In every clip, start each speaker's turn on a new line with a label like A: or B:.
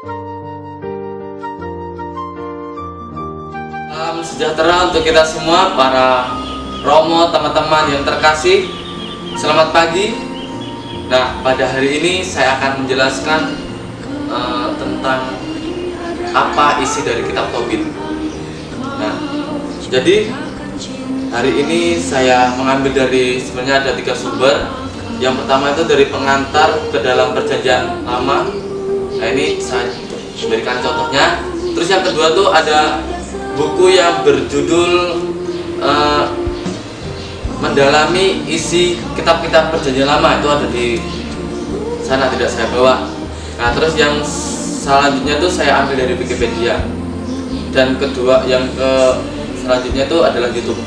A: Salam sejahtera untuk kita semua, para Romo, teman-teman yang terkasih. Selamat pagi. Nah, pada hari ini saya akan menjelaskan tentang apa isi dari kitab Tobit. Nah, jadi hari ini saya mengambil dari, sebenarnya ada 3 sumber. Yang pertama itu dari pengantar ke dalam Perjanjian Lama. Nah, ini saya berikan contohnya. Terus yang kedua tuh ada buku yang berjudul mendalami isi kitab-kitab Perjanjian Lama, itu ada di sana, tidak saya bawa. Nah, terus yang selanjutnya tuh saya ambil dari Wikipedia. Dan kedua, yang selanjutnya itu adalah YouTube.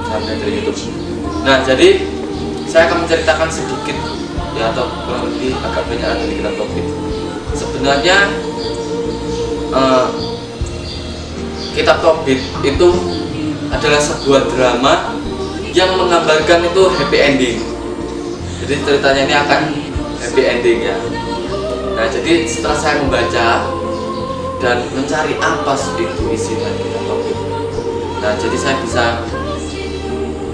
A: Saya ambil dari YouTube. Nah, jadi saya akan menceritakan sedikit ya, atau kurang lebih agak banyak dari kitab Tobit. Sebenarnya kitab Tobit itu adalah sebuah drama yang menggambarkan itu happy ending. Jadi ceritanya ini akan happy ending ya. Nah, jadi setelah saya membaca dan mencari apa itu isi dari kitab Tobit, nah jadi saya bisa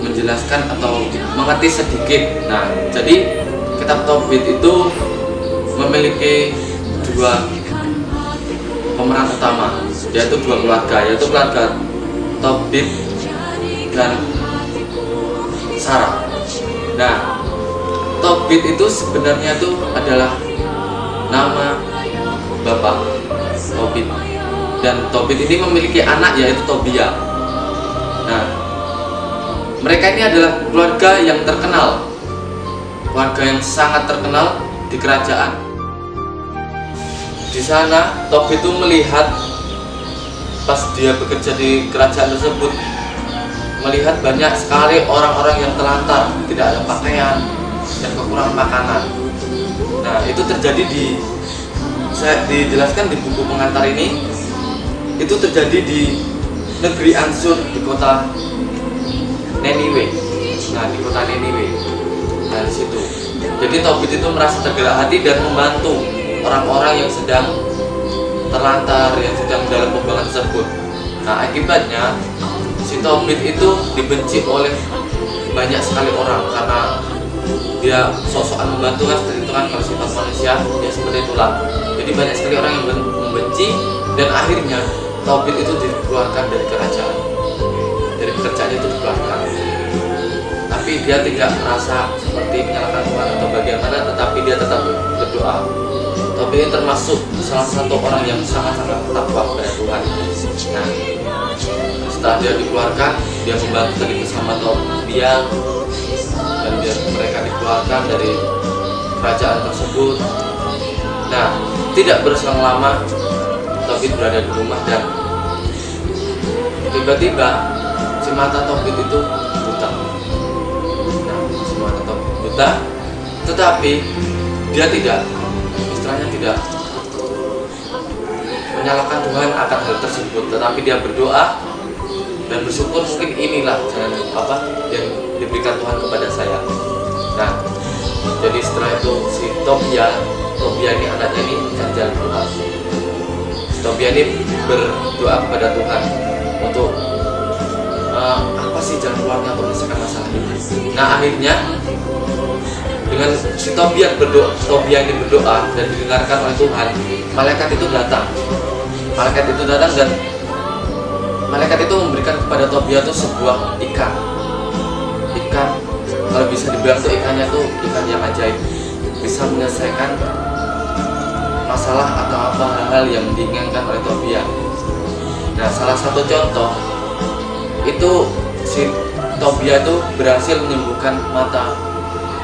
A: menjelaskan atau mengerti sedikit. Nah, jadi kitab Tobit itu memiliki 2 pemeran utama, yaitu 2 keluarga, yaitu keluarga Tobit dan Sarah. Nah, Tobit itu sebenarnya itu adalah nama bapak Tobit, dan Tobit ini memiliki anak yaitu Tobia. Nah, mereka ini adalah keluarga yang terkenal, keluarga yang sangat terkenal di kerajaan. Di sana Tobit itu melihat, pas dia bekerja di kerajaan tersebut, melihat banyak sekali orang-orang yang telantar, tidak ada pakaian dan kekurangan makanan. Nah, itu terjadi saya dijelaskan di buku pengantar ini, itu terjadi di negeri Ansur, di kota Niniwe. Nah, di kota Niniwe. Nah, di situ. Jadi Tobit itu merasa tergerak hati dan membantu orang-orang yang sedang terlantar, yang sedang dalam pembuangan tersebut. Nah, akibatnya si Tobit itu dibenci oleh banyak sekali orang karena dia sok-sokan membantu, kan seperti itu kan, kalau sifat manusia ya seperti itulah. Jadi banyak sekali orang yang membenci, dan akhirnya Tobit itu dikeluarkan dari kerajaan, dari pekerjaan itu dikeluarkan. Tapi dia tidak merasa seperti menyalahkan Tuhan atau bagaimana, tetapi dia tetap berdoa. Tobit ini termasuk salah satu orang yang sangat-sangat takwa kepada Tuhan. Nah, setelah dia dikeluarkan, dia membantu tadi bersama Tobia, dan mereka dikeluarkan dari kerajaan tersebut. Nah, tidak berselang lama Tobit berada di rumah, dan tiba-tiba si mata Tobit itu buta. Nah, si mata Tobit buta, tetapi dia tidak menyalahkan Tuhan akan hal tersebut, tetapi dia berdoa dan bersyukur, mungkin inilah jalan apa yang diberikan Tuhan kepada saya. Nah, jadi setelah itu si Tobia ini anaknya ini kan jalan doa. Si Tobia ini berdoa kepada Tuhan untuk apa sih jalan keluarnya untuk menyelesaikan masalah ini. Nah, akhirnya dengan si Tobia ini berdoa dan didengarkan oleh Tuhan, malaikat itu datang dan malaikat itu memberikan kepada Tobia itu sebuah ikan, kalau bisa dibilang tuh ikannya tuh ikan yang ajaib, bisa menyelesaikan masalah atau apa hal-hal yang diinginkan oleh Tobia. Nah, salah satu contoh itu si Tobia itu berhasil menyembuhkan mata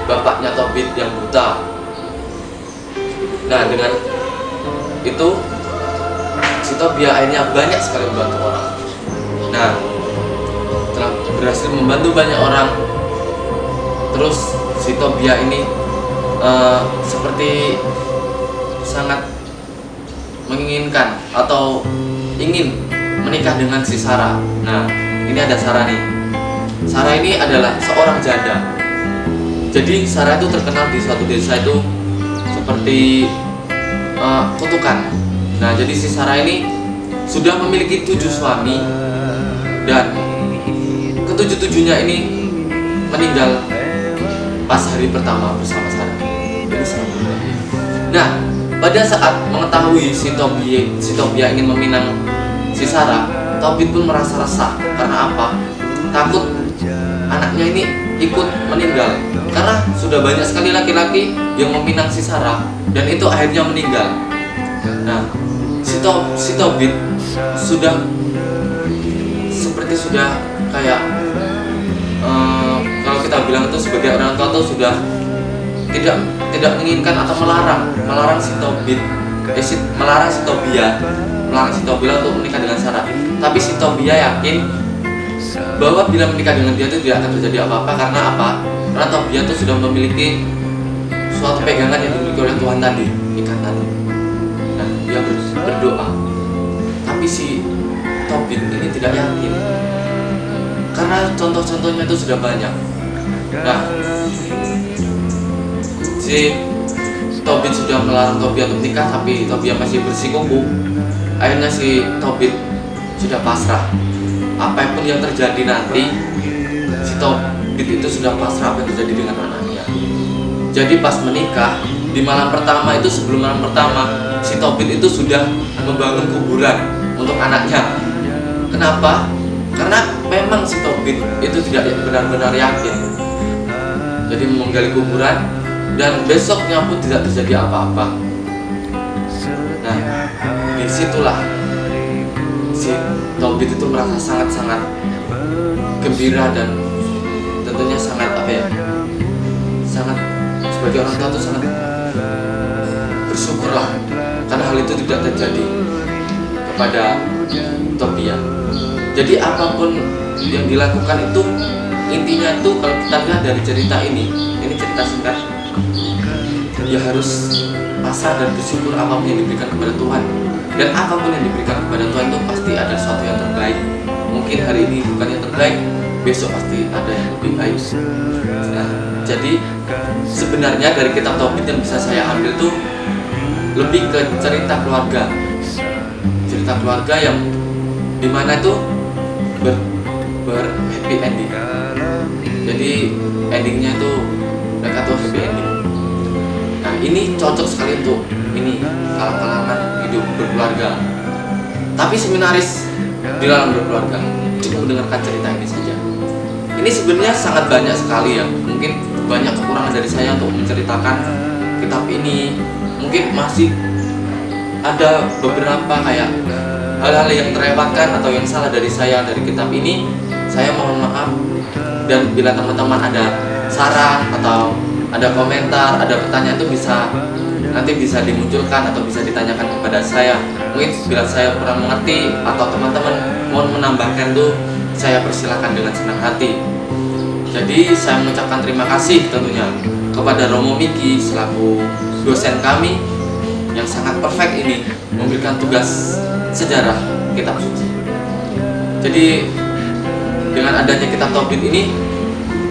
A: bapaknya Tobit yang buta. Nah, dengan itu si Tobia akhirnya banyak sekali membantu orang. Nah, setelah berhasil membantu banyak orang, terus si Tobia ini seperti sangat menginginkan atau ingin menikah dengan si Sarah. Nah, ini ada Sarah nih. Sarah ini adalah seorang janda. Jadi Sarah itu terkenal di suatu desa itu seperti kutukan. Nah, jadi si Sarah ini sudah memiliki 7 suami dan ketujuh-tujuhnya ini meninggal pas hari pertama bersama Sarah. Jadi sangat berbeda. Nah, pada saat mengetahui si Tobia ingin meminang si Sarah, Tobit pun merasa resah. Karena apa? Takut anaknya ini ikut meninggal. Karena sudah banyak sekali laki-laki yang meminang si Sarah dan itu akhirnya meninggal. Nah, si Tobit sudah seperti sudah kayak kalau kita bilang itu sebagai orang tua tuh sudah tidak menginginkan atau melarang si Tobit, melarang si Tobia untuk menikah dengan Sarah. Tapi si Tobia yakin bahwa bila menikah dengan dia itu tidak akan terjadi apa-apa. Karena apa? Karena Tobia itu sudah memiliki suatu pegangan yang dimiliki oleh Tuhan tadi, ikan tadi. Nah, dia berdoa. Tapi si Tobit ini tidak yakin karena contoh-contohnya itu sudah banyak. Nah, si Tobit sudah melarang Tobia untuk menikah, tapi Tobia masih bersikukuh. Akhirnya si Tobit sudah pasrah. Apapun yang terjadi nanti, si Tobit itu sudah pasrah apa yang terjadi dengan anaknya. Jadi pas menikah, di malam pertama itu, sebelum malam pertama, si Tobit itu sudah membangun kuburan untuk anaknya. Kenapa? Karena memang si Tobit itu tidak benar-benar yakin. Jadi menggali kuburan dan besoknya pun tidak terjadi apa-apa. Nah, disitulah si Tobit itu merasa sangat-sangat gembira dan tentunya sangat sangat sebagai orang tua itu sangat bersyukurlah karena hal itu tidak terjadi kepada Tobia. Jadi apapun yang dilakukan itu intinya itu kalau kita lihat dari cerita ini cerita singkat, ya harus pasrah dan bersyukur apapun yang diberikan kepada Tuhan. Dan apapun yang diberikan kepada Tuhan itu pasti ada sesuatu yang terbaik. Mungkin hari ini bukan yang terbaik, besok pasti ada yang lebih baik. Nah, jadi sebenarnya dari kitab Tobit yang bisa saya ambil tuh lebih ke cerita keluarga yang dimana itu happy ending. Jadi endingnya itu mereka tuh happy ending. Nah, ini cocok sekali untuk ini kalangan hidup berkeluarga. Tapi seminaris di dalam berkeluarga cukup mendengarkan cerita ini saja. Ini sebenarnya sangat banyak sekali ya. Mungkin banyak kekurangan dari saya untuk menceritakan kitab ini. Mungkin masih ada beberapa kayak hal-hal yang terlewatkan atau yang salah dari saya dari kitab ini. Saya mohon maaf. Dan bila teman-teman ada saran atau ada komentar, ada pertanyaan itu nanti bisa dimunculkan atau bisa ditanyakan kepada saya. Mungkin bila saya kurang mengerti atau teman-teman mau menambahkan tuh, saya persilakan dengan senang hati. Jadi saya mengucapkan terima kasih tentunya kepada Romo Miki selaku dosen kami yang sangat perfect ini memberikan tugas sejarah kitab suci. Jadi dengan adanya kitab Tobit ini,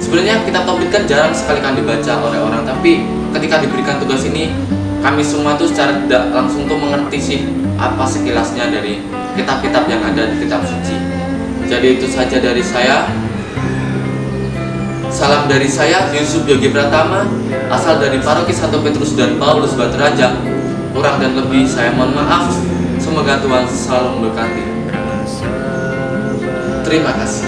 A: sebenarnya kitab Tobit kan jarang sekali kan dibaca oleh orang, tapi ketika diberikan tugas ini, kami semua tuh secara tidak langsung tuh mengerti sih apa sekilasnya dari kitab-kitab yang ada di kitab suci. Jadi itu saja dari saya. Salam dari saya, Yusuf Yogi Pratama, asal dari Paroki Santo Petrus dan Paulus Batu Raja. Kurang dan lebih saya mohon maaf. Semoga Tuhan selalu memberkati. Terima kasih.